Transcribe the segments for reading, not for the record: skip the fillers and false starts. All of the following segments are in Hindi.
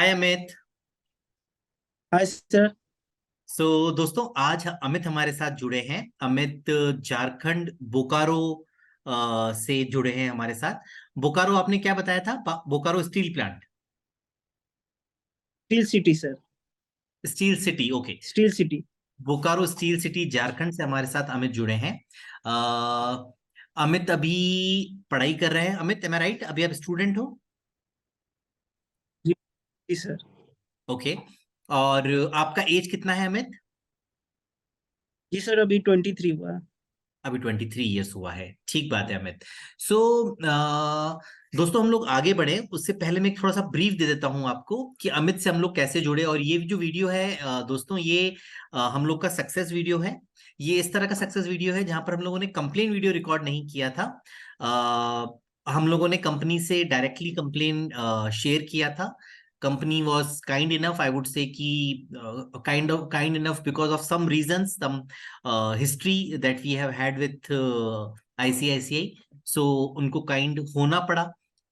हाय अमित। Hi sir. दोस्तों आज अमित हमारे साथ जुड़े हैं। अमित झारखंड बोकारो से जुड़े हैं हमारे साथ। बोकारो आपने क्या बताया था? Bokaro steel plant. Steel city sir. Steel city, okay. Steel city. Bokaro steel city Jharkhand से हमारे साथ अमित जुड़े हैं। अमित अभी पढ़ाई कर रहे हैं। Amit, M I right? अभी आप स्टूडेंट हो? जी जी सर। ओके। और आपका एज कितना है अमित? जी सर, अभी 23 हुआ है। अभी 23 ईयर्स हुआ है। ठीक बात है अमित। सो दोस्तों, हम लोग आगे बढ़े उससे पहले मैं थोड़ा सा ब्रीफ दे देता हूं आपको कि अमित से हम लोग कैसे जुड़े। और ये जो वीडियो है दोस्तों, ये हम लोग का सक्सेस वीडियो है। ये इस तरह का सक्सेस वीडियो है जहां पर हम लोगों ने कंप्लेन वीडियो रिकॉर्ड नहीं किया था। हम लोगों ने कंपनी से डायरेक्टली कंप्लेन शेयर किया था। Company was kind enough, I would say कि kind enough because of some reasons, some history that we have had with ICICI. So उनको काइंड होना पड़ा,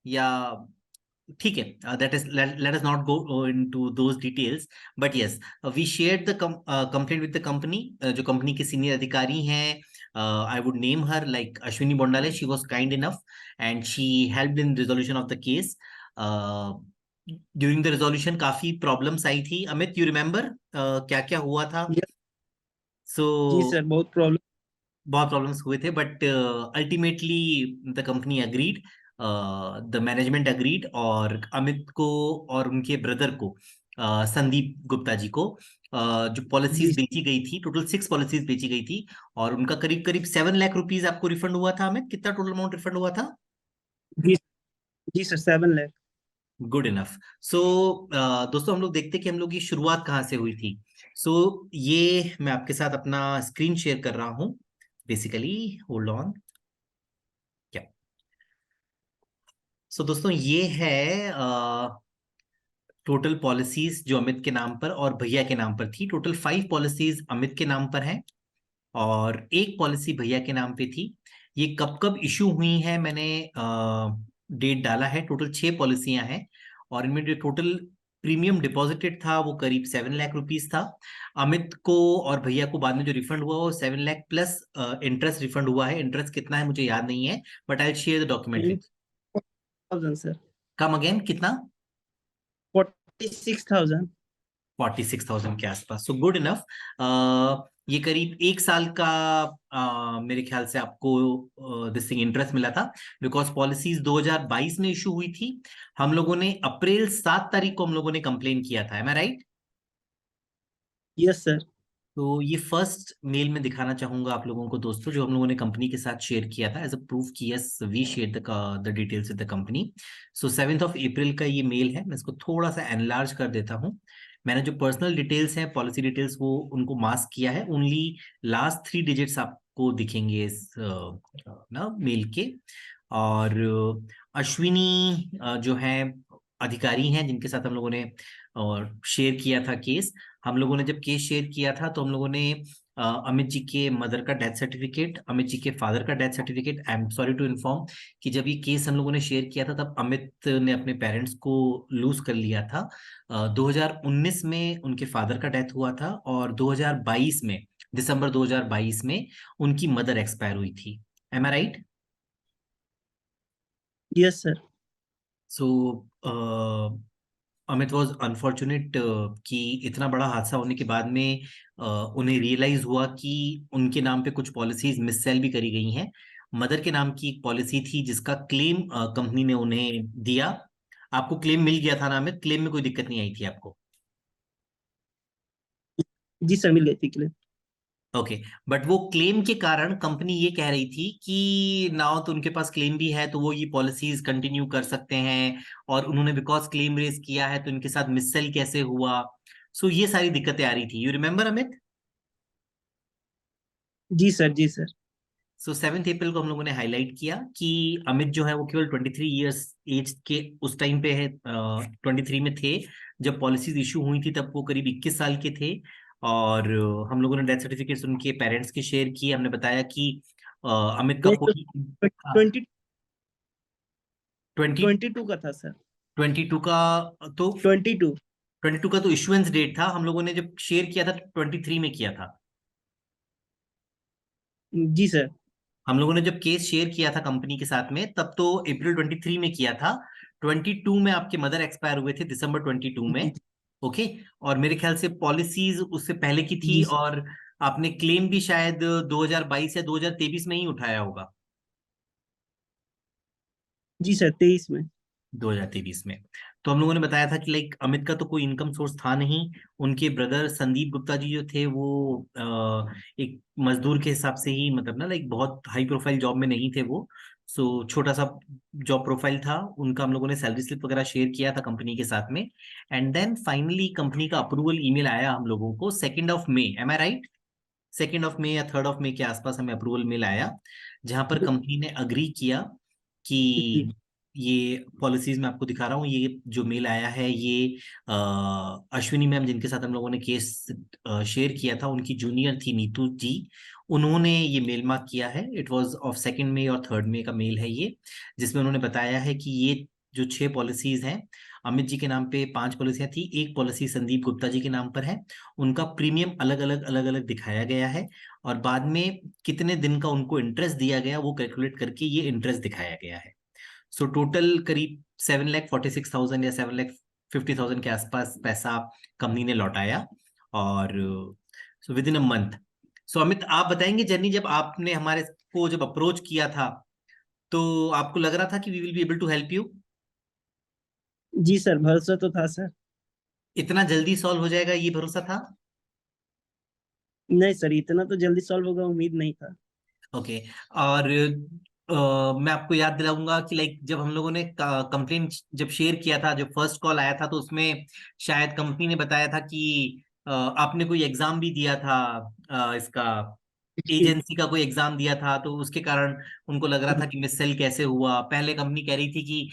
या ठीक है। That is, let us not go into those details. But yes, we shared the complaint with the company. जो कंपनी के सीनियर अधिकारी हैं, I would name her like Ashwini Bondale. She was kind enough and she helped in resolution of the case. During the resolution काफी प्रॉब्लम्स आई थी। अमित, यू रिमेम्बर क्या क्या हुआ था? यस। सो जी सर, बहुत प्रॉब्लम। बहुत प्रॉब्लम्स हुए थे, but ultimately the company agreed, the management agreed, और अमित को और उनके ब्रदर को, संदीप गुप्ता जी को, जो जी पॉलिसीज बेची गई थी, टोटल 6 पॉलिसीज बेची गई थी। और उनका करीब करीब 7 लाख रुपीज आपको रिफंड हुआ था। अमित, कितना टोटल अमाउंट रिफंड हुआ था? जी। जी sir, 7 lakh. Good enough. So दोस्तों, हम लोग देखते कि हम लोग की शुरुआत कहाँ से हुई थी। सो ये मैं आपके साथ अपना स्क्रीन शेयर कर रहा हूँ बेसिकली। Hold on. क्या? दोस्तों, ये है टोटल पॉलिसीज जो अमित के नाम पर और भैया के नाम पर थी। टोटल 5 पॉलिसीज अमित के नाम पर हैं और एक पॉलिसी भैया के नाम पे थी। ये कब कब इशू हुई है मैंने डेट डाला है। टोटल 6 पॉलिसियां हैं और इनमें जो टोटल प्रीमियम डिपॉजिटेड था वो करीब 7 लाख रुपीज था। अमित को और भैया को बाद में जो रिफंड हुआ वो 7 लाख प्लस इंटरेस्ट रिफंड हुआ है। इंटरेस्ट कितना है मुझे याद नहीं है, but I share the document with. 1000 sir. Come again, कितना? 46,000। 46,000 के आसपास। So good enough. ये करीब 1 साल का मेरे ख्याल से आपको दिस थिंग इंटरेस्ट मिला था, बिकॉज पॉलिसीज 2022 में इशू हुई थी। हम लोगों ने अप्रैल 7 तारीख को हम लोगों ने कंप्लेन किया था। M I right? Yes sir. तो ये फर्स्ट मेल में दिखाना चाहूंगा आप लोगों को दोस्तों, जो हम लोगों ने कंपनी के साथ शेयर किया था एज अ प्रूफ कि yes we share the details with the company. 7 April का ये मेल है। मैं इसको थोड़ा सा एनलार्ज कर देता हूँ। मैंने जो पर्सनल डिटेल्स हैं, पॉलिसी डिटेल्स, वो उनको मास्क किया है। ओनली लास्ट 3 डिजिट्स आपको दिखेंगे इस ना मेल के। और अश्विनी जो है अधिकारी हैं जिनके साथ हम लोगों ने और शेयर किया था केस। हम लोगों ने जब केस शेयर किया था तो हम लोगों ने अमित जी के मदर का डेथ सर्टिफिकेट, अमित जी के फादर का death certificate, I am sorry to inform कि जब ये केस हम लोगों ने शेयर किया था तब अमित ने अपने पेरेंट्स को लूज कर लिया था। 2019 में उनके फादर का डेथ हुआ था और 2022 में, दिसंबर 2022 में उनकी मदर एक्सपायर हुई थी। Am I right? Yes sir. So Amit was unfortunate कि इतना बड़ा हादसा होने के बाद में उन्हें रियलाइज हुआ कि उनके नाम पे कुछ पॉलिसीज मिससेल भी करी गई हैं। मदर के नाम की एक पॉलिसी थी जिसका क्लेम कंपनी ने उन्हें दिया। आपको क्लेम मिल गया था ना अमित? क्लेम में कोई दिक्कत नहीं आई थी आपको? जी सर, मिल गई थी क्लिप। ओके। बट वो क्लेम के कारण कंपनी ये कह रही थी कि नाउ तो उनके पास क्लेम भी है तो वो ये पॉलिसीज कंटिन्यू कर सकते हैं, और उन्होंने बिकॉज क्लेम रेज किया है तो इनके साथ मिससेल कैसे हुआ। सो ये सारी दिक्कतें आ रही थी। You remember Amit? जी सर। जी सर। 7 अप्रैल को हम लोगों ने हाईलाइट किया कि अमित जो है वो केवल 23 ईयर्स एज के उस टाइम पे है, 23 में थे जब पॉलिसीज इशू हुई थी। तब वो करीब 21 साल के थे। और हम लोगों ने डेथ सर्टिफिकेट्स उनके पेरेंट्स के शेयर किए। हमने बताया कि अमित का नहीं, कोई 20 ट्वेंटी 22 का था सर। 22 का तो 22। 22 का तो इशुएंस डेट था, हम लोगों ने जब शेयर किया था 23 में किया था। जी सर। हम लोगों ने जब केस शेयर किया था कंपनी के साथ में तब तो अप्रैल 23 में किया था। 22 में आपके मदर एक्सपायर हुए थे, दिसंबर 22 में। जी। ओके। और मेरे ख्याल से पॉलिसीज उससे पहले की थी, जी सर। और आपने क्लेम भी शायद 2022 या 2023 में ही उठाया होगा। जी सर, 23 में। 2023 में। तो हम लोगों ने बताया था कि लाइक अमित का तो कोई इनकम सोर्स था नहीं। उनके ब्रदर संदीप गुप्ता जी जो थे वो एक मजदूर के हिसाब से ही, मतलब ना लाइक बहुत हाई प्रोफाइल जॉब में नहीं थे वो। सो छोटा सा जॉब प्रोफाइल था उनका। हम लोगों ने सैलरी स्लिप वगैरह शेयर किया था कंपनी के साथ में। एंड देन फाइनली कंपनी का अप्रूवल ईमेल आया हम लोगों को 2 एम आई राइट? 2 या 3 के आसपास हमें अप्रूवल मेल आया, जहां पर कंपनी ने अग्री किया जी। कि ये पॉलिसीज मैं आपको दिखा रहा हूँ। ये जो मेल आया है ये अश्विनी मैम जिनके साथ हम लोगों ने केस शेयर किया था, उनकी जूनियर थी नीतू जी। उन्होंने ये मेल मार्क किया है। इट वाज ऑफ 2 मई और 3 मई का मेल है ये, जिसमें उन्होंने बताया है कि ये जो 6 पॉलिसीज हैं, अमित जी के नाम पे 5 पॉलिसियां थी, एक पॉलिसी संदीप गुप्ता जी के नाम पर है। उनका प्रीमियम अलग अलग दिखाया गया है, और बाद में कितने दिन का उनको इंटरेस्ट दिया गया वो कैलकुलेट करके ये इंटरेस्ट दिखाया गया है। सो टोटल करीब 7,46,000 या 7,50,000 के आसपास पैसा कंपनी ने लौटाया। और so within a month. So Amit, आप बताएंगे जर्नी, जब आपने हमारे को जब अप्रोच किया था तो आपको लग रहा था कि we will be able to help you? जी सर, भरोसा तो था सर। इतना जल्दी सॉल्व हो जाएगा ये भरोसा था? नहीं सर, इतना तो जल्दी सॉल्व होगा उम्मीद नहीं था। ओके। और मैं आपको याद दिलाऊंगा कि लाइक जब हम लोगों ने कंप्लेन जब शेयर किया था, जब फर्स्ट कॉल आया था, तो उसमें शायद कंपनी ने बताया था कि आपने कोई एग्जाम भी दिया था, इसका जी। एजेंसी का कोई एग्जाम दिया था, तो उसके कारण उनको लग रहा था कि मिस सेल कैसे हुआ। पहले कंपनी कह रही थी कि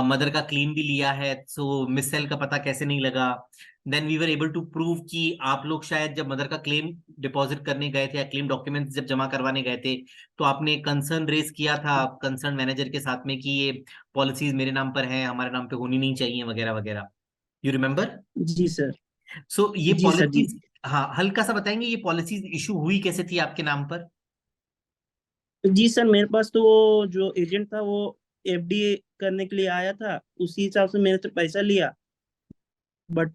मदर का क्लेम भी लिया है, सो मिस सेल का पता कैसे नहीं लगा। Then we were able to prove कि आप लोग शायद जब मदर का क्लेम डिपॉजिट करने गए थे या क्लेम डॉक्यूमेंट्स जब जमा करवाने गए थे, तो आपने कंसर्न रेज किया था कंसर्न मैनेजर के साथ में कि ये पॉलिसीज मेरे नाम पर हैं, हमारे नाम पे होनी नहीं चाहिए, वगैरह वगैरह। You remember? जी सर। सो ये जी सर। जी। पॉलिसीज, हाँ, हल्का सा बताएंगे ये पॉलिसीज इशू हुई कैसे थी आपके नाम पर? जी सर, मेरे पास तो वो जो एजेंट था वो एफडी करने के लिए आया था, उसी हिसाब से मैंने तो पैसा लिया। बट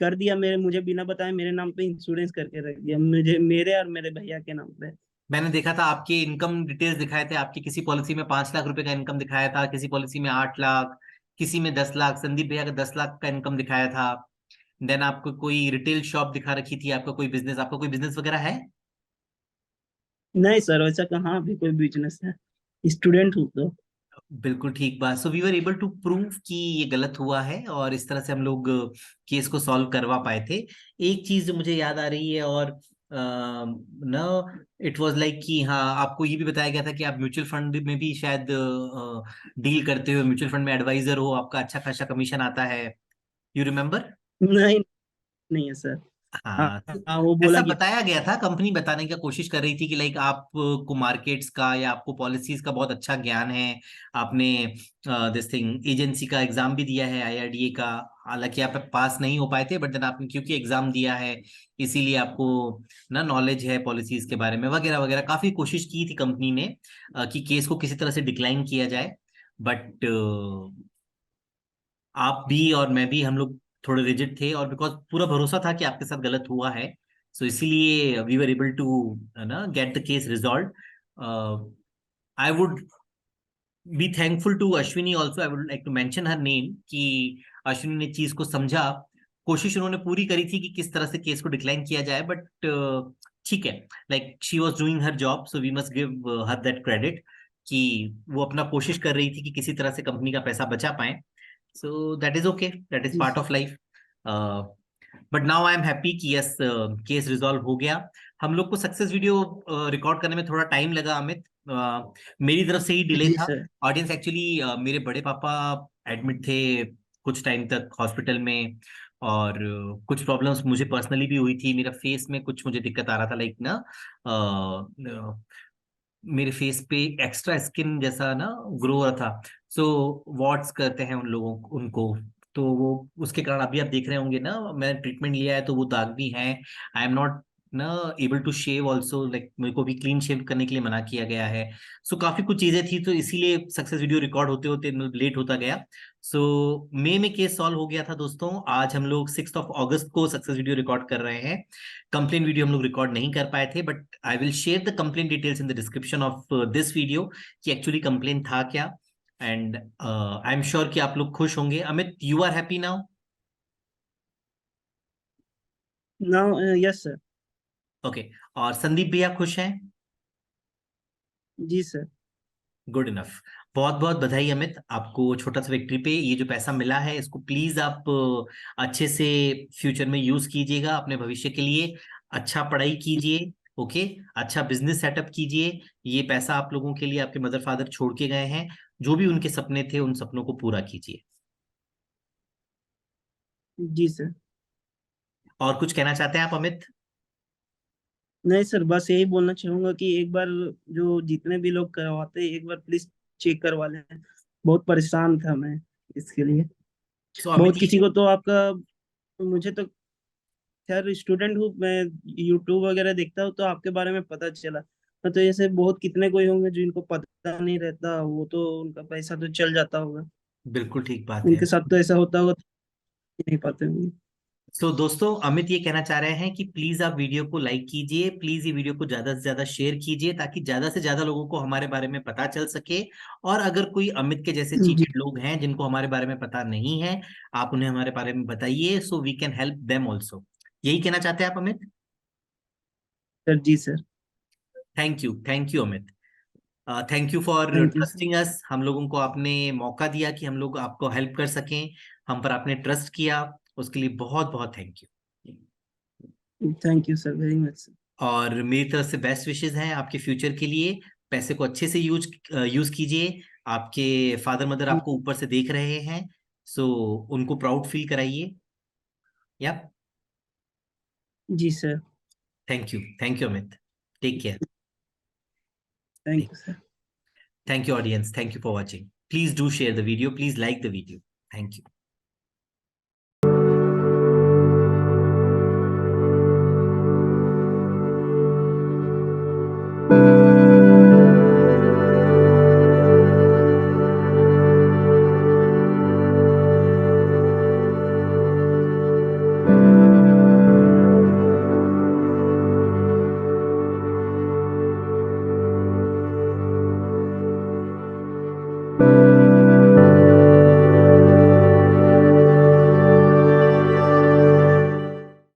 कर दिया, मेरे मुझे बिना बताए मेरे नाम पे इंश्योरेंस करके रख दिया, मुझे मेरे और मेरे भैया के नाम पे। मैंने देखा था आपके इनकम डिटेल्स दिखाए थे, आपकी किसी पॉलिसी में 5 लाख रुपए का इनकम दिखाया था, किसी पॉलिसी में 8 लाख, किसी में 10 लाख। संदीप भैया का 10 लाख का इनकम दिखाया था। देन आपको कोई रिटेल शॉप दिखा रखी थी, आपका कोई बिजनेस, आपका कोई बिजनेस वगैरह है? नहीं सर, वैसा कहाँ भी कोई बिजनेस है, स्टूडेंट हूँ तो। बिल्कुल ठीक बात। So we were able to prove कि ये गलत हुआ है, और इस तरह से हम लोग केस को सॉल्व करवा पाए थे। एक चीज जो मुझे याद आ रही है, और न इट वाज लाइक कि हाँ, आपको ये भी बताया गया था कि आप म्यूचुअल फंड में भी शायद डील करते हो, म्यूचुअल फंड में एडवाइजर हो, आपका अच्छा खासा कमीशन आता है। You remember? नहीं, नहीं है सर। हाँ। हाँ, तो हाँ, वो बोला ऐसा कि बताया गया था, कंपनी बताने की कोशिश कर रही थी कि लाइक आपको मार्केट्स का या आपको पॉलिसीज का बहुत अच्छा ज्ञान है। आपने दिस थिंग एजेंसी का एग्जाम भी दिया है, आईआरडीए का। हालांकि आप पास नहीं हो पाए थे, बट देन आपने क्योंकि एग्जाम दिया है, इसीलिए आपको ना नॉलेज है पॉलिसीज के बारे में, वगैरह वगैरह। काफी कोशिश की थी कंपनी ने कि केस को किसी तरह से डिक्लाइन किया जाए, बट आप भी और मैं भी, हम लोग थोड़े रिजिड थे, और बिकॉज पूरा भरोसा था कि आपके साथ गलत हुआ है, सो इसीलिए वी वर एबल टू ना get the case resolve. I would be thankful to Ashwini also, I would like to mention her name कि अश्विनी ने चीज को समझा। कोशिश उन्होंने पूरी करी थी कि किस तरह से केस को डिक्लाइन किया जाए, बट ठीक है, like she was doing her job, so we must give her that credit कि वो अपना कोशिश कर रही थी कि किसी तरह से कंपनी का पैसा बचा पाए। So that is okay. That is जी। part of life. Uh, but now I am happy कि यस केस रिजॉल्व हो गया। हम लोग को सक्सेस वीडियो रिकॉर्ड करने में थोड़ा टाइम लगा अमित, मेरी तरफ से ही डिले जी था। सर। ऑडियंस एक्चुअली मेरे बड़े पापा एडमिट थे कुछ टाइम तक हॉस्पिटल में, और कुछ प्रॉब्लम्स मुझे पर्सनली भी हुई थी। मेरा फेस में कुछ मुझे दिक्कत आ रहा था, लाइक ना मेरे फेस पे एक्स्ट्रा स्किन जैसा ना ग्रो हो रहा था। सो वॉट्स करते हैं उन लोगों उनको, तो वो उसके कारण अभी आप देख रहे होंगे ना, मैं ट्रीटमेंट लिया है तो वो दाग भी हैं। आई एम नॉट ना able to shave also, like मेरे को भी क्लीन शेव करने के लिए मना किया गया है। सो काफी कुछ चीजें थी, तो इसीलिए सक्सेस वीडियो रिकॉर्ड होते होते लेट होता गया। सो मई में केस सॉल्व हो गया था दोस्तों। आज हम लोग 6 अगस्त को सक्सेस वीडियो रिकॉर्ड कर रहे हैं। कंप्लेन वीडियो हम लोग रिकॉर्ड नहीं कर पाए थे, but I will share the complain details in the description of this video कि एक्चुअली कंप्लेन था क्या। एंड आई एम श्योर कि आप लोग खुश होंगे। Amit, you are happy now? Now yes sir. Okay. और संदीप भैया खुश हैं? जी सर। Good enough. बहुत बहुत बधाई अमित, आपको छोटा सा विक्ट्री पे ये जो पैसा मिला है इसको प्लीज आप अच्छे से फ्यूचर में यूज कीजिएगा अपने भविष्य के लिए। अच्छा पढ़ाई कीजिए। ओके। अच्छा बिजनेस सेटअप कीजिए। ये पैसा आप लोगों के लिए आपके मदर फादर छोड़ के गए हैं, जो भी उनके सपने थे उन सपनों को पूरा कीजिए। जी सर। और कुछ कहना चाहते हैं आप अमित? नहीं सर, बस यही बोलना चाहूंगा कि एक बार जो जितने भी लोग करवाते हैं एक बार प्लीज चेक करवा लें। बहुत परेशान था मैं इसके लिए। सो अमित बहुत किसी ये को तो आपका, मुझे तो खैर स्टूडेंट हूँ मैं, यूट्यूब वगैरह देखता हूँ तो आपके बारे में पता चला। तो ऐसे बहुत कितने कोई होंगे जिनको पता नहीं रहता, वो तो उनका पैसा तो चल जाता होगा। बिल्कुल ठीक बात है। उनके साथ तो ऐसा होता होगा तो नहीं पाते होंगे। सो दोस्तों, अमित ये कहना चाह रहे हैं कि प्लीज आप वीडियो को लाइक कीजिए, प्लीज ये वीडियो को ज्यादा से ज्यादा शेयर कीजिए, ताकि ज्यादा से ज्यादा लोगों को हमारे बारे में पता चल सके। और अगर कोई अमित के जैसे जी चीटेड लोग हैं जिनको हमारे बारे में पता नहीं है, आप उन्हें हमारे बारे में बताइए, so we can help them also. यही कहना चाहते हैं आप अमित? सर। जी sir. Thank you Amit. Thank you for thank you sir. Trusting us. हम लोगों को आपने मौका दिया कि हम लोग आपको हेल्प कर सकें, हम पर आपने ट्रस्ट किया, उसके लिए बहुत बहुत thank you. Thank you sir, very much sir. और मेरी तरफ से बेस्ट विशेस हैं आपके फ्यूचर के लिए। पैसे को अच्छे से यूज यूज कीजिए। आपके फादर मदर आपको ऊपर से देख रहे हैं, सो उनको प्राउड फील कराइए। या जी sir. Thank you Amit. Take care. Thank you sir. Thank you audience, thank you for watching. Please do share the video, please like the video. Thank you.